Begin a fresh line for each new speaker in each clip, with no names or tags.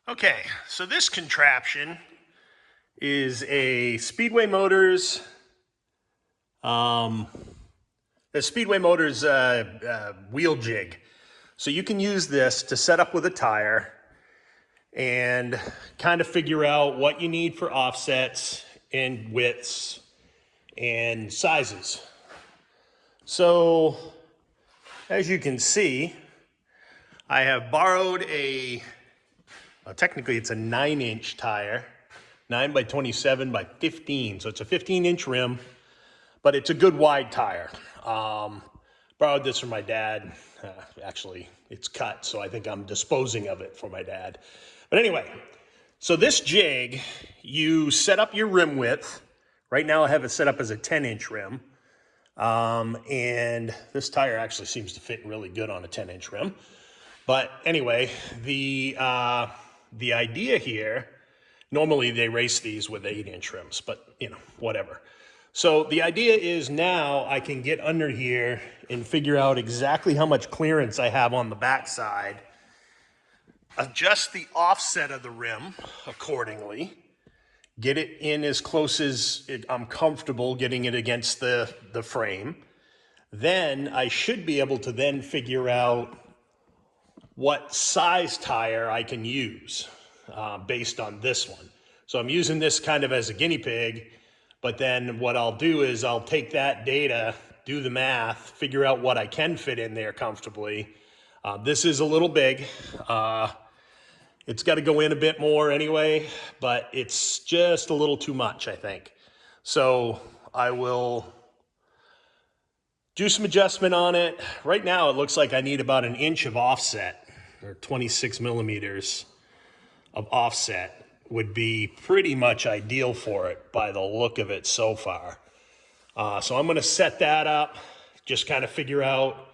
Okay, so this contraption is a Speedway Motors, wheel jig. So you can use this to set up with a tire and kind of figure out what you need for offsets and widths and sizes. So as you can see, I have borrowed technically it's a 9-inch tire, 9 by 27 by 15. So it's a 15-inch rim, but it's a good wide tire. Borrowed this from my dad. Actually, it's cut, so I think I'm disposing of it for my dad. But anyway, so this jig, you set up your rim width. Right now I have it set up as a 10-inch rim. And this tire actually seems to fit really good on a 10-inch rim. But anyway, the idea here, normally they race these with 8-inch rims, but whatever. So the idea is now I can get under here and figure out exactly how much clearance I have on the backside, adjust the offset of the rim accordingly, get it in as close as I'm comfortable getting it against the frame. Then I should be able to then figure out what size tire I can use based on this one. So I'm using this kind of as a guinea pig, but then what I'll do is I'll take that data, do the math, figure out what I can fit in there comfortably. This is a little big. It's got to go in a bit more anyway, but it's just a little too much, I think. So I will do some adjustment on it. Right now it looks like I need about 1 inch of offset, or 26 millimeters of offset would be pretty much ideal for it by the look of it so far. So I'm gonna set that up, just kind of figure out,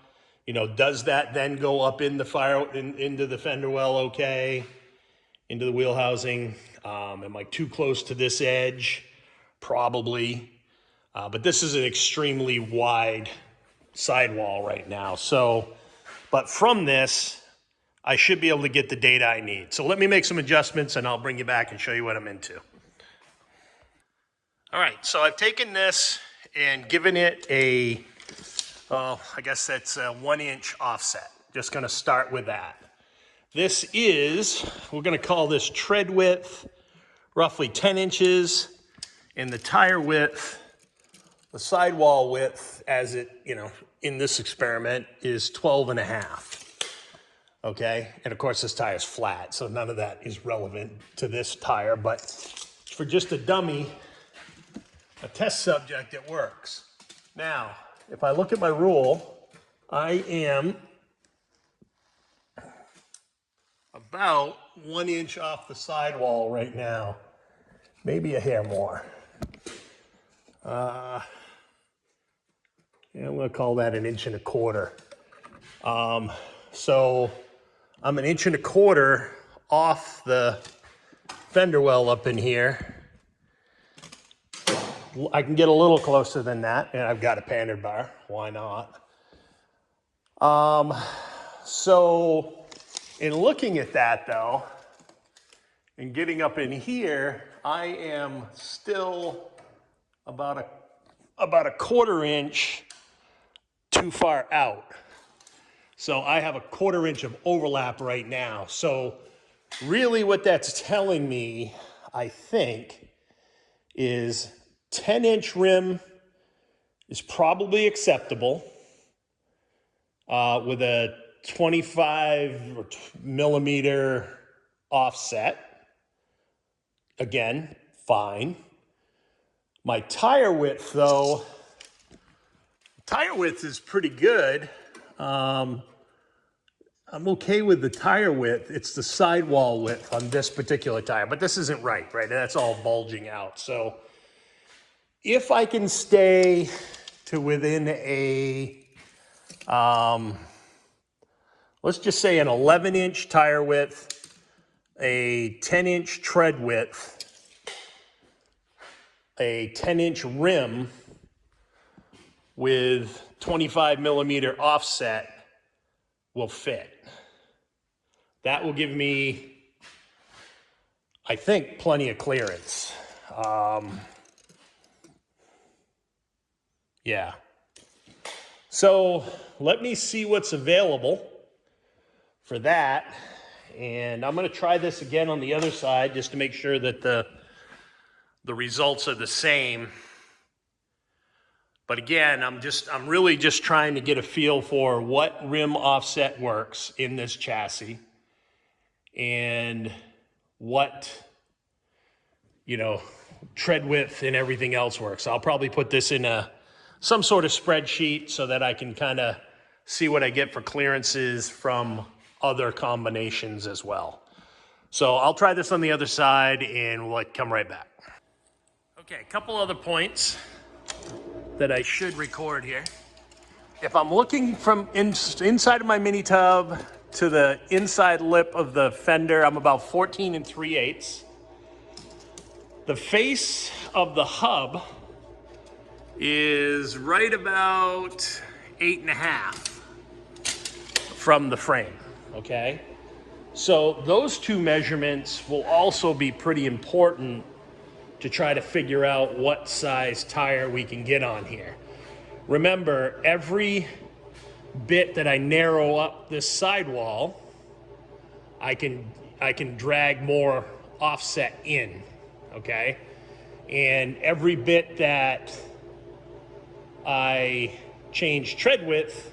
does that then go up in the into the fender well okay, into the wheel housing? Am I too close to this edge? Probably. But this is an extremely wide sidewall right now. So, but from this, I should be able to get the data I need. So let me make some adjustments and I'll bring you back and show you what I'm into. All right, so I've taken this and given it I guess that's a 1-inch offset. Just gonna start with that. This is, we're gonna call this tread width, roughly 10 inches, and the tire width, the sidewall width, as it, in this experiment, is 12.5. Okay, and of course this tire is flat, so none of that is relevant to this tire, but for just a dummy, a test subject, it works. Now, if I look at my rule, I am about 1 inch off the sidewall right now, maybe a hair more. Yeah, I'm gonna call that 1.25 inches. So I'm 1.25 inches off the fender well up in here. I can get a little closer than that, and I've got a pander bar, why not? So in looking at that though, and getting up in here, I am still about a 1/4 inch too far out. So I have a 1/4 inch of overlap right now. So really what that's telling me, I think, is 10-inch rim is probably acceptable with a 25 millimeter offset. Again, fine. My tire width though, is pretty good. I'm okay with the tire width. It's the sidewall width on this particular tire, but this isn't right? That's all bulging out. So if I can stay to within let's just say an 11-inch tire width, a 10-inch tread width, a 10-inch rim with 25 millimeter offset will fit. That will give me I think, plenty of clearance. Yeah. So let me see what's available for that. And I'm going to try this again on the other side just to make sure that the results are the same. But again, I'm really just trying to get a feel for what rim offset works in this chassis and what, tread width and everything else works. I'll probably put this in some sort of spreadsheet so that I can kind of see what I get for clearances from other combinations as well. So I'll try this on the other side and we'll come right back. Okay, a couple other points that I should record here. If I'm looking from inside of my mini tub to the inside lip of the fender, I'm about 14 3/8. The face of the hub is right about 8.5 from the frame, okay? So those two measurements will also be pretty important to try to figure out what size tire we can get on here. Remember, every bit that I narrow up this sidewall, I can drag more offset in, okay? And every bit that I change tread width,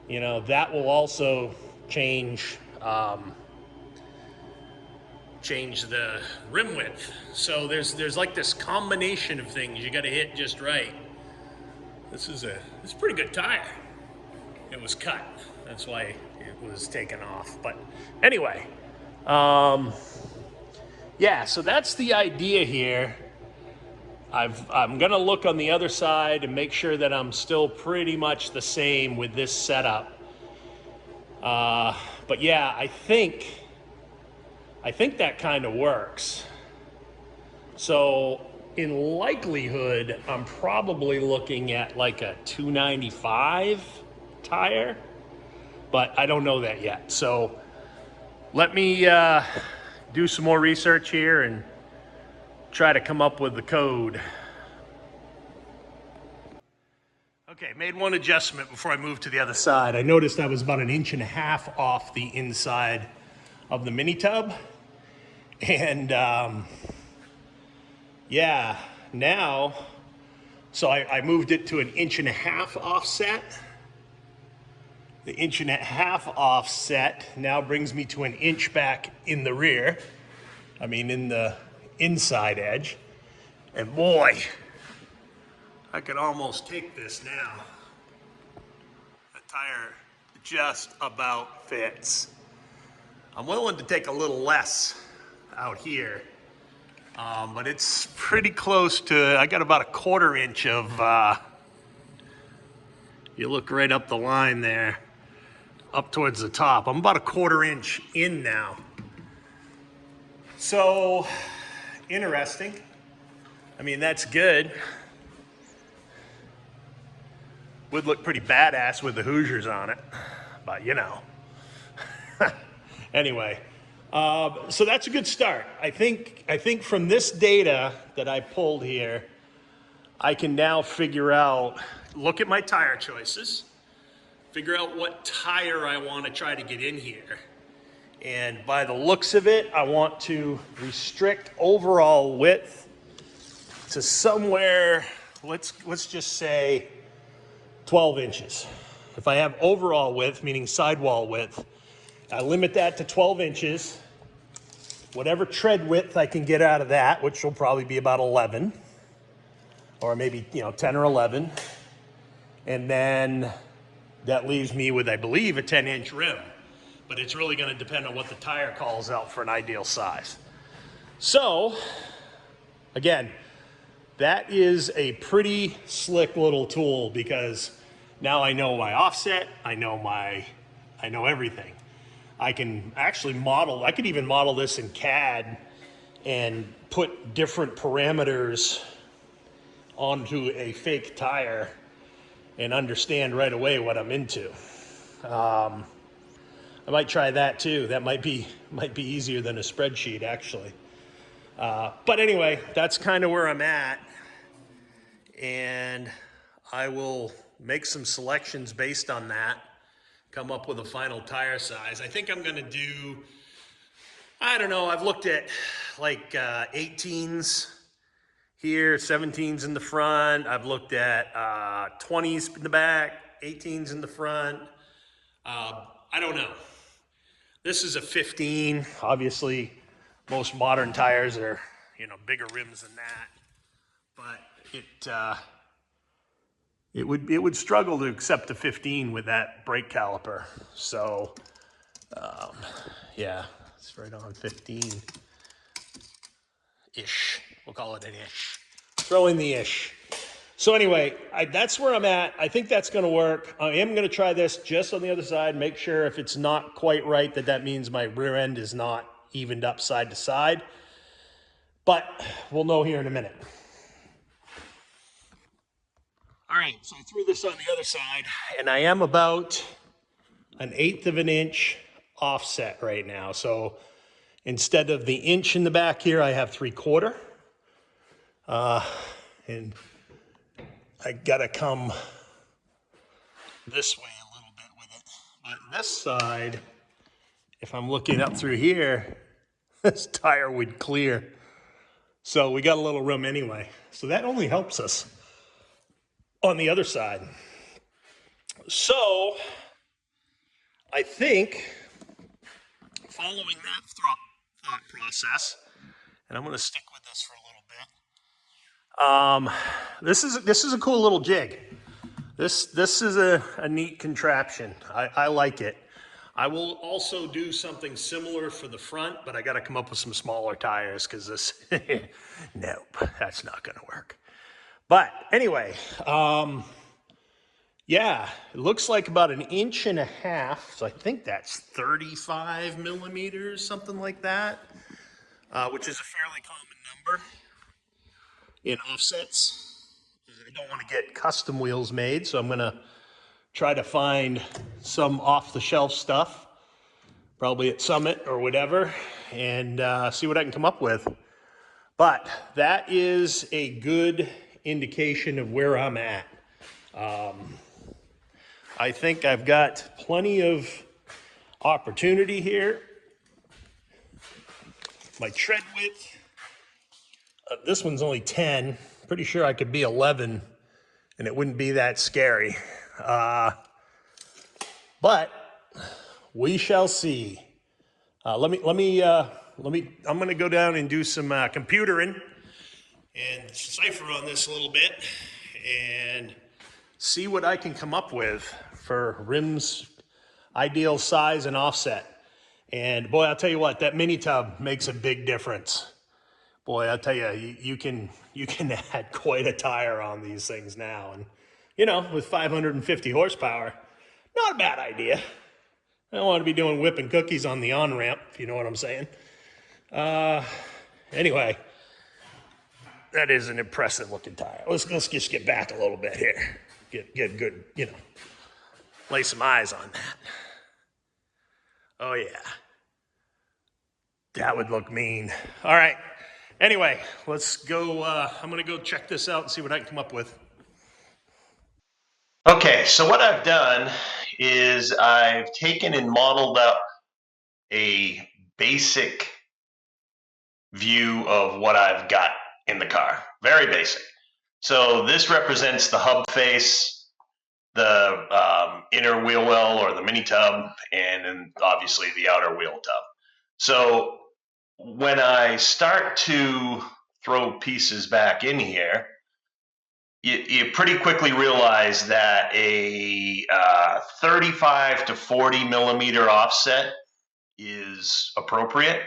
that will also change the rim width. So there's like this combination of things you got to hit just right. This is a pretty good tire. It was cut. That's why it was taken off. But anyway, yeah. So that's the idea here. I'm gonna look on the other side and make sure that I'm still pretty much the same with this setup. But yeah, I think that kind of works. So in likelihood, I'm probably looking at like a 295 tire, but I don't know that yet. So let me do some more research here and try to come up with the code. Okay, made one adjustment before I moved to the other side. I noticed I was about 1.5 inches off the inside of the mini tub. And yeah, now, so I moved it to 1.5 inches offset. The 1.5 inches offset now brings me to 1 inch back in the rear. I mean, in the inside edge. And boy, I could almost take this now. The tire just about fits. I'm willing to take a little less out here, but it's pretty close to, I got about 1/4 inch of, you look right up the line there, up towards the top. I'm about 1/4 inch in now. So, interesting. I mean, that's good. Would look pretty badass with the Hoosiers on it, but Anyway, so that's a good start. I think from this data that I pulled here, I can now figure out, look at my tire choices, figure out what tire I want to try to get in here. And by the looks of it, I want to restrict overall width to somewhere, let's just say 12 inches. If I have overall width, meaning sidewall width, I limit that to 12 inches. Whatever tread width I can get out of that, which will probably be about 11, or maybe 10 or 11. And then that leaves me with, I believe, a 10-inch rim. But it's really going to depend on what the tire calls out for an ideal size. So, again, that is a pretty slick little tool because now I know my offset, I know everything. I can actually model, I could even model this in CAD and put different parameters onto a fake tire and understand right away what I'm into. I might try that too. That might be easier than a spreadsheet actually. But anyway, that's kind of where I'm at, and I will make some selections based on that. Come up with a final tire size. I think I'm going to do. I don't know. I've looked at like 18s here, 17s in the front. I've looked at 20s in the back, 18s in the front. I don't know. This is a 15. Obviously, most modern tires are, bigger rims than that. But it would struggle to accept a 15 with that brake caliper. So, yeah, it's right on 15-ish. We'll call it an ish. Throw in the ish. So anyway, that's where I'm at. I think that's going to work. I am going to try this just on the other side, make sure if it's not quite right that means my rear end is not evened up side to side. But we'll know here in a minute. All right, so I threw this on the other side, and I am about 1/8 of an inch offset right now. So instead of the inch in the back here, I have 3/4. And I gotta come this way a little bit with it. But this side, if I'm looking up through here, this tire would clear. So we got a little room anyway. So that only helps us on the other side. So I think following that thought process, and I'm going to stick with this for a little bit. This is a cool little jig. This is a neat contraption. I like it. I will also do something similar for the front, but I got to come up with some smaller tires because this, nope, that's not going to work. But anyway, yeah, it looks like about 1.5 inches. So I think that's 35 millimeters, something like that, which is a fairly common number in offsets. I don't want to get custom wheels made, so I'm going to try to find some off-the-shelf stuff, probably at Summit or whatever, and see what I can come up with. But that is a good indication of where I'm at. I think I've got plenty of opportunity here. My tread width, this one's only 10. Pretty sure I could be 11 and it wouldn't be that scary. But we shall see. I'm going to go down and do some computering and cipher on this a little bit and see what I can come up with for rims, ideal size and offset. And boy, I'll tell you what, that mini tub makes a big difference. Boy, I'll tell you, you can add quite a tire on these things now. And, with 550 horsepower, not a bad idea. I don't want to be doing whipping cookies on the on-ramp, if you know what I'm saying. Anyway, that is an impressive looking tire. Let's just get back a little bit here. Get good, lay some eyes on that. Oh yeah. That would look mean. All right. Anyway, let's go. I'm going to go check this out and see what I can come up with. Okay, so what I've done is I've taken and modeled up a basic view of what I've got in the car. Very basic. So this represents the hub face, the inner wheel well or the mini tub, and then obviously the outer wheel tub. So when I start to throw pieces back in here, you pretty quickly realize that a 35 to 40 millimeter offset is appropriate.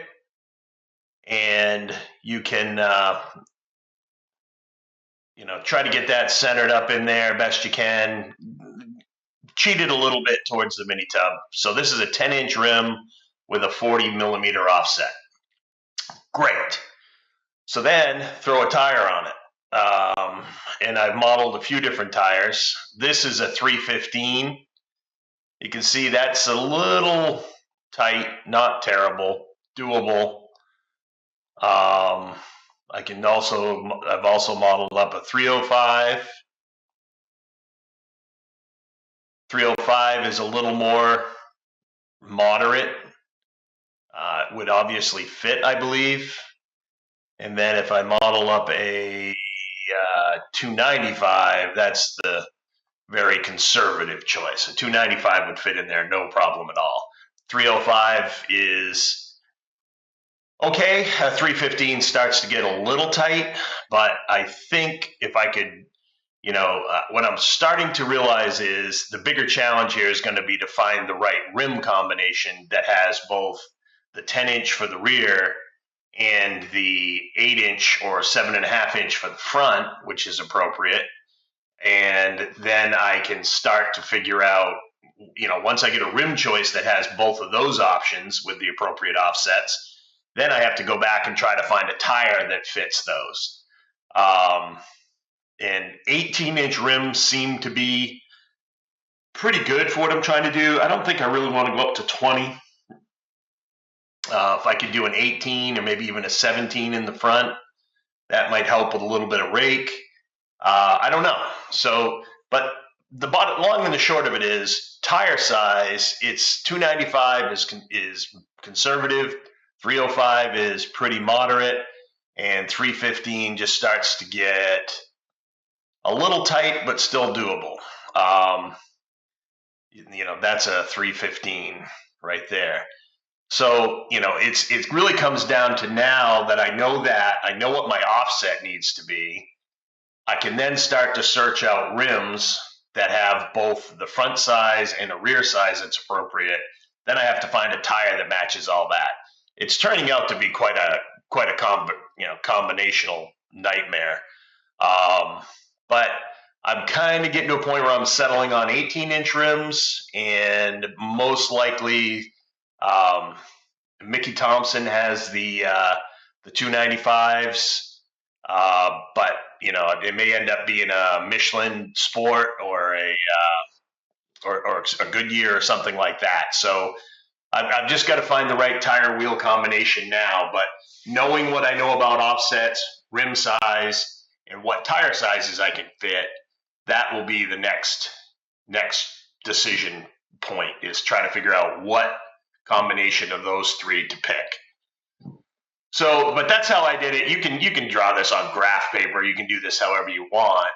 And you can, try to get that centered up in there best you can. Cheat it a little bit towards the mini tub. So this is a 10-inch rim with a 40 millimeter offset. Great. So then throw a tire on it. And I've modeled a few different tires. This is a 315. You can see that's a little tight, not terrible, doable. I've also modeled up a 305. 305 is a little more moderate. Would obviously fit, I believe. And then if I model up a 295, that's the very conservative choice. A 295 would fit in there, no problem at all. 305 is okay. 315 starts to get a little tight, but I think if I could, what I'm starting to realize is the bigger challenge here is going to be to find the right rim combination that has both the 10-inch for the rear and the 8-inch or 7.5-inch for the front, which is appropriate. And then I can start to figure out, once I get a rim choice that has both of those options with the appropriate offsets, then I have to go back and try to find a tire that fits those. And 18-inch rims seem to be pretty good for what I'm trying to do. I don't think I really want to go up to 20. If I could do an 18 or maybe even a 17 in the front, that might help with a little bit of rake. I don't know. So, but the long and the short of it is tire size. It's 295 is conservative, 305 is pretty moderate, and 315 just starts to get a little tight, but still doable. That's a 315 right there. So, it really comes down to now that I know what my offset needs to be. I can then start to search out rims that have both the front size and a rear size that's appropriate. Then I have to find a tire that matches all that. It's turning out to be quite a combinational nightmare. But I'm kind of getting to a point where I'm settling on 18-inch rims, and most likely Mickey Thompson has the 295s. But it may end up being a Michelin Sport or a Goodyear or something like that. So I've just got to find the right tire wheel combination now. But knowing what I know about offsets, rim size, and what tire sizes I can fit, that will be the next decision point, is try to figure out what combination of those three to pick. So, but that's how I did it. You can draw this on graph paper. You can do this however you want.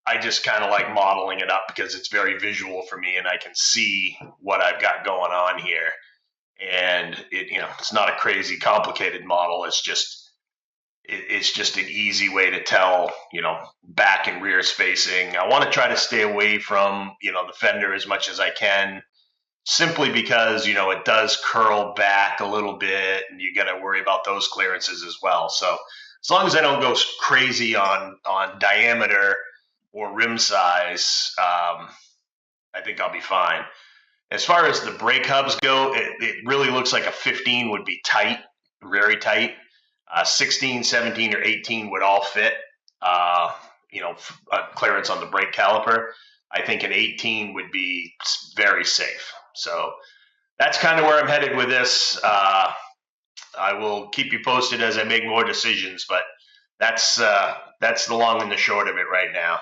I just kind of like modeling it up because it's very visual for me, and I can see what I've got going on here. And it's not a crazy complicated model. It's just an easy way to tell, back and rear spacing. I want to try to stay away from, the fender as much as I can, simply because, it does curl back a little bit, and you got to worry about those clearances as well. So as long as I don't go crazy on diameter or rim size, I think I'll be fine. As far as the brake hubs go, it really looks like a 15 would be tight, very tight. 16, 17, or 18 would all fit, clearance on the brake caliper. I think an 18 would be very safe. So that's kind of where I'm headed with this. I will keep you posted as I make more decisions, but that's the long and the short of it right now.